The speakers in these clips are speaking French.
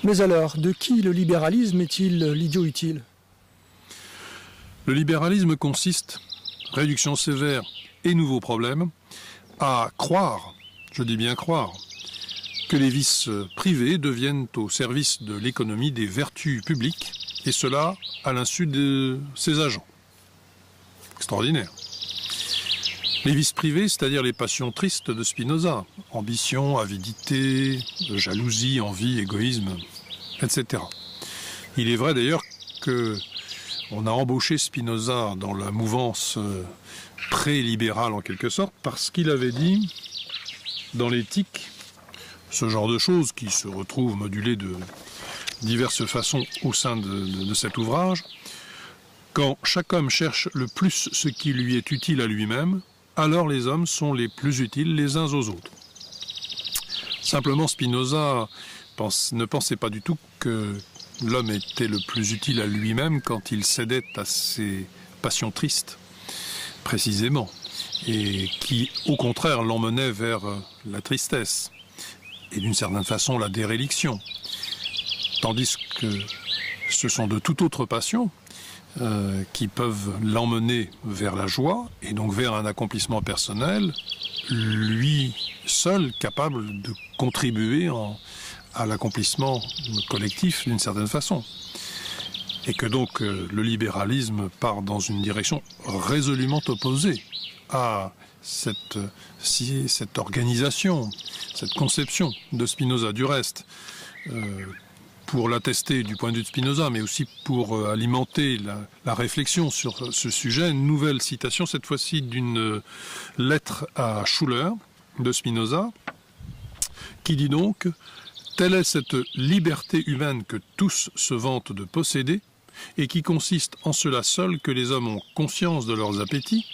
Mais alors, de qui le libéralisme est-il l'idiot utile? Le libéralisme consiste, réduction sévère et nouveaux problèmes, à croire, je dis bien croire, que les vices privés deviennent au service de l'économie des vertus publiques, et cela à l'insu de ses agents. Extraordinaire. Les vices privés, c'est-à-dire les passions tristes de Spinoza, ambition, avidité, jalousie, envie, égoïsme, etc. Il est vrai d'ailleurs que on a embauché Spinoza dans la mouvance pré-libérale en quelque sorte, parce qu'il avait dit dans l'éthique ce genre de choses qui se retrouvent modulées de diverses façons au sein de cet ouvrage. Quand chaque homme cherche le plus ce qui lui est utile à lui-même, alors les hommes sont les plus utiles les uns aux autres. Simplement, Spinoza ne pensait pas du tout que l'homme était le plus utile à lui-même quand il cédait à ses passions tristes, précisément, et qui, au contraire, l'emmenaient vers la tristesse, et d'une certaine façon la déréliction. Tandis que ce sont de toute autre passion qui peuvent l'emmener vers la joie et donc vers un accomplissement personnel, lui seul capable de contribuer à l'accomplissement collectif d'une certaine façon. Et que donc le libéralisme part dans une direction résolument opposée à cette organisation, cette conception de Spinoza. Du reste, pour l'attester du point de vue de Spinoza, mais aussi pour alimenter la réflexion sur ce sujet, une nouvelle citation, cette fois-ci d'une lettre à Schuller de Spinoza, qui dit donc « Telle est cette liberté humaine que tous se vantent de posséder, et qui consiste en cela seul que les hommes ont conscience de leurs appétits,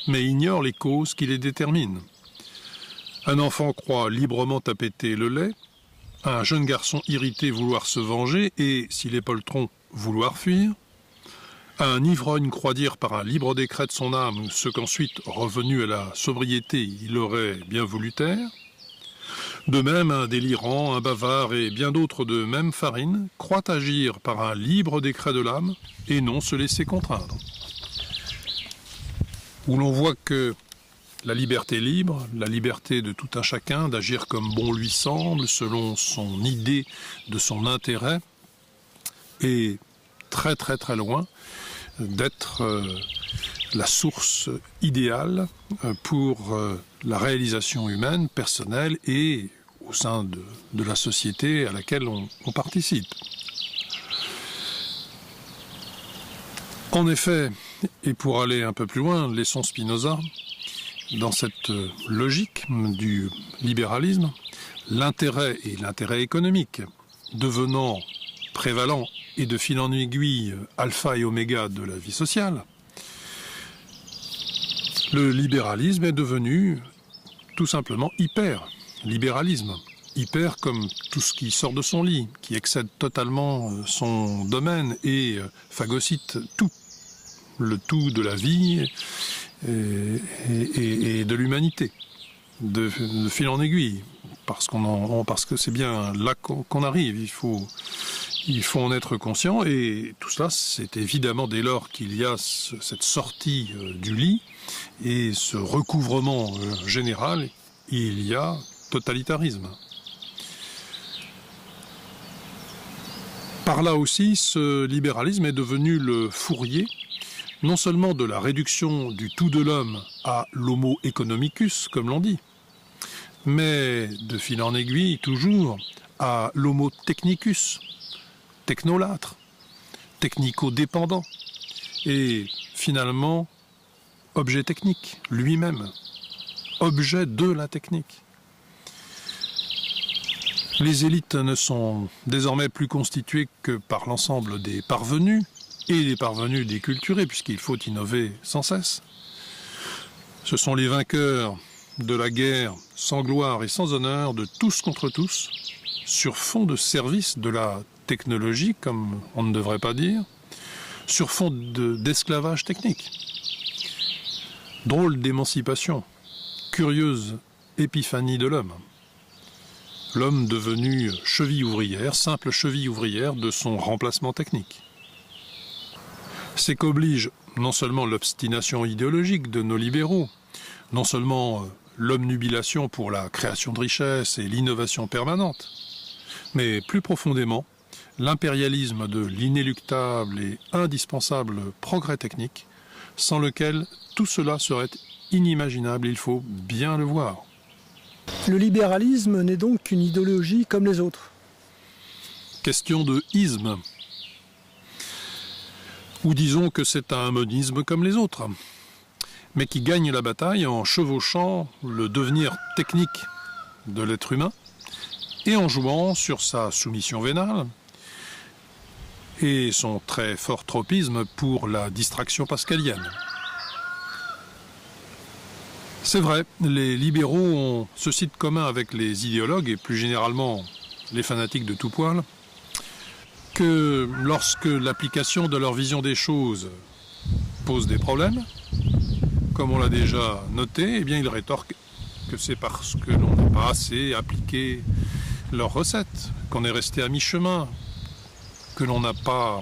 mais ignorent les causes qui les déterminent. Un enfant croit librement appéter le lait, un jeune garçon irrité vouloir se venger et, s'il est poltron, vouloir fuir. Un ivrogne croit dire par un libre décret de son âme ce qu'ensuite, revenu à la sobriété, il aurait bien voulu taire. De même, un délirant, un bavard et bien d'autres de même farine croient agir par un libre décret de l'âme et non se laisser contraindre. » Où l'on voit que la liberté libre, la liberté de tout un chacun d'agir comme bon lui semble, selon son idée de son intérêt, est très très très loin d'être la source idéale pour la réalisation humaine, personnelle et au sein de la société à laquelle on participe. En effet, et pour aller un peu plus loin, laissons Spinoza, dans cette logique du libéralisme, l'intérêt et l'intérêt économique devenant prévalent et de fil en aiguille alpha et oméga de la vie sociale, le libéralisme est devenu tout simplement hyper-libéralisme. Hyper comme tout ce qui sort de son lit, qui excède totalement son domaine et phagocyte tout, le tout de la vie et de l'humanité, de fil en aiguille, parce que c'est bien là qu'on arrive, il faut en être conscient, et tout cela, c'est évidemment dès lors qu'il y a cette sortie du lit et ce recouvrement général, il y a totalitarisme. Par là aussi, ce libéralisme est devenu le fourrier, non seulement de la réduction du tout de l'homme à l'homo economicus, comme l'on dit, mais de fil en aiguille, toujours, à l'homo technicus, technolâtre, technico-dépendant, et finalement, objet technique, lui-même, objet de la technique. Les élites ne sont désormais plus constituées que par l'ensemble des parvenus, et des parvenus déculturés, puisqu'il faut innover sans cesse. Ce sont les vainqueurs de la guerre sans gloire et sans honneur de tous contre tous, sur fond de service de la technologie, comme on ne devrait pas dire, sur fond d'esclavage technique. Drôle d'émancipation, curieuse épiphanie de l'homme. l'homme devenu cheville ouvrière, simple cheville ouvrière de son remplacement technique. C'est qu'oblige non seulement l'obstination idéologique de nos libéraux, non seulement l'obnubilation pour la création de richesses et l'innovation permanente, mais plus profondément, l'impérialisme de l'inéluctable et indispensable progrès technique, sans lequel tout cela serait inimaginable, il faut bien le voir. Le libéralisme n'est donc qu'une idéologie comme les autres. Question de isme. Ou disons que c'est un monisme comme les autres, mais qui gagne la bataille en chevauchant le devenir technique de l'être humain et en jouant sur sa soumission vénale et son très fort tropisme pour la distraction pascalienne. C'est vrai, les libéraux ont ceci de commun avec les idéologues et plus généralement les fanatiques de tout poil, que lorsque l'application de leur vision des choses pose des problèmes, comme on l'a déjà noté, eh bien ils rétorquent que c'est parce que l'on n'a pas assez appliqué leurs recettes, qu'on est resté à mi-chemin, que l'on n'a pas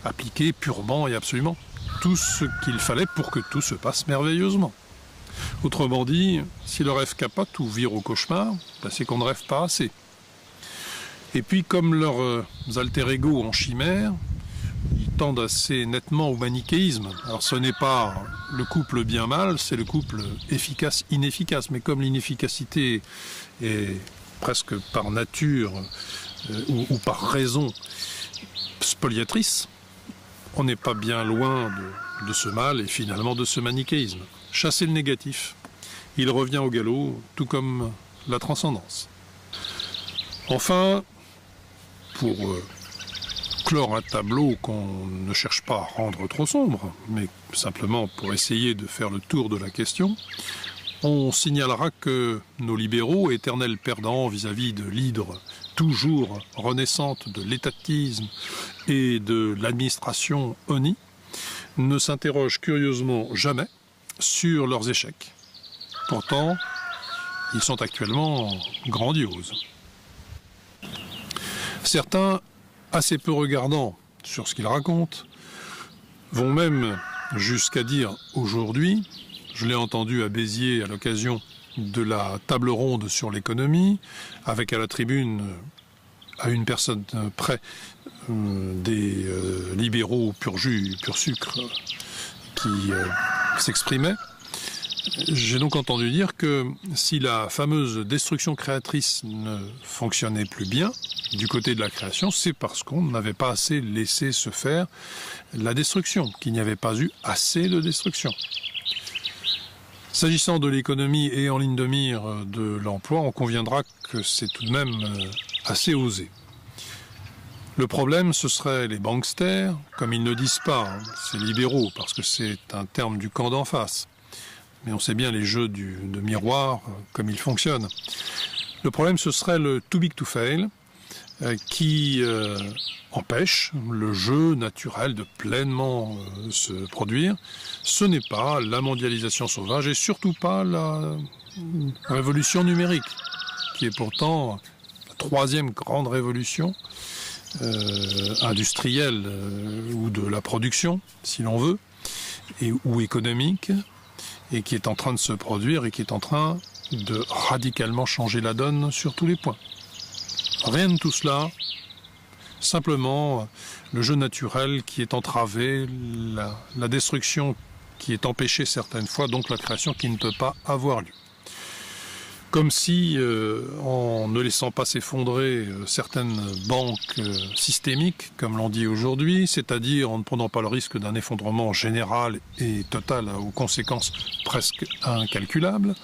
appliqué purement et absolument tout ce qu'il fallait pour que tout se passe merveilleusement. Autrement dit, si le rêve capote ou vire au cauchemar, ben c'est qu'on ne rêve pas assez. Et puis, comme leurs alter ego en chimère, ils tendent assez nettement au manichéisme. Alors ce n'est pas le couple bien-mal, c'est le couple efficace-inefficace. Mais comme l'inefficacité est presque par nature ou par raison spoliatrice, on n'est pas bien loin de ce mal et finalement de ce manichéisme. Chasser le négatif, il revient au galop, tout comme la transcendance. Enfin, pour clore un tableau qu'on ne cherche pas à rendre trop sombre, mais simplement pour essayer de faire le tour de la question, on signalera que nos libéraux, éternels perdants vis-à-vis de l'hydre toujours renaissante de l'étatisme et de l'administration ONI, ne s'interrogent curieusement jamais sur leurs échecs. Pourtant, ils sont actuellement grandioses. Certains, assez peu regardants sur ce qu'ils racontent, vont même jusqu'à dire aujourd'hui, je l'ai entendu à Béziers à l'occasion de la table ronde sur l'économie, avec à la tribune, à une personne près, des libéraux pur jus, pur sucre, qui s'exprimaient. J'ai donc entendu dire que si la fameuse destruction créatrice ne fonctionnait plus bien du côté de la création, c'est parce qu'on n'avait pas assez laissé se faire la destruction, qu'il n'y avait pas eu assez de destruction. S'agissant de l'économie et en ligne de mire de l'emploi, on conviendra que c'est tout de même assez osé. Le problème, ce serait les banksters, comme ils ne disent pas, hein, c'est libéraux, parce que c'est un terme du camp d'en face. Mais on sait bien les jeux de miroir, comme ils fonctionnent. Le problème, ce serait le too big to fail, qui empêche le jeu naturel de pleinement se produire. Ce n'est pas la mondialisation sauvage et surtout pas la révolution numérique, qui est pourtant la troisième grande révolution industrielle ou de la production, si l'on veut, ou économique, et qui est en train de se produire et qui est en train de radicalement changer la donne sur tous les points. Rien de tout cela, simplement le jeu naturel qui est entravé, la destruction qui est empêchée certaines fois, donc la création qui ne peut pas avoir lieu. Comme si, en ne laissant pas s'effondrer certaines banques systémiques, comme l'on dit aujourd'hui, c'est-à-dire en ne prenant pas le risque d'un effondrement général et total aux conséquences presque incalculables,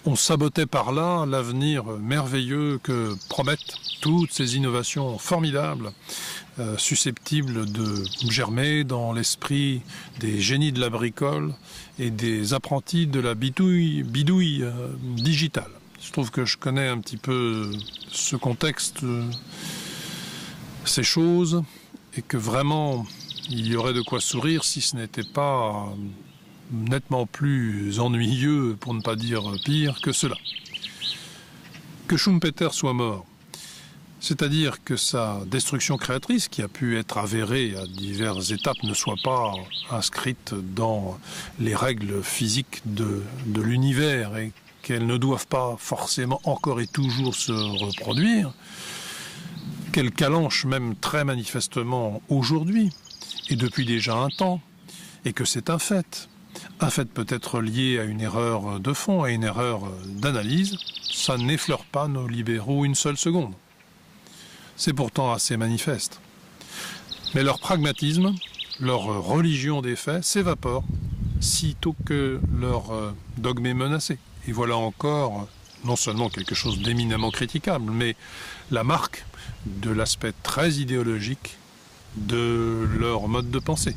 on sabotait par là l'avenir merveilleux que promettent toutes ces innovations formidables, susceptibles de germer dans l'esprit des génies de la bricole et des apprentis de la bidouille digitale. Je trouve que je connais un petit peu ce contexte, ces choses, et que vraiment il y aurait de quoi sourire si ce n'était pas nettement plus ennuyeux, pour ne pas dire pire, que cela. que Schumpeter soit mort, c'est-à-dire que sa destruction créatrice, qui a pu être avérée à diverses étapes, ne soit pas inscrite dans les règles physiques de l'univers et qu'elles ne doivent pas forcément encore et toujours se reproduire, qu'elle calanche même très manifestement aujourd'hui, et depuis déjà un temps, et que c'est un fait peut-être lié à une erreur de fond, à une erreur d'analyse, ça n'effleure pas nos libéraux une seule seconde. C'est pourtant assez manifeste. Mais leur pragmatisme, leur religion des faits s'évapore sitôt que leur dogme est menacé. Et voilà encore non seulement quelque chose d'éminemment critiquable, mais la marque de l'aspect très idéologique de leur mode de pensée.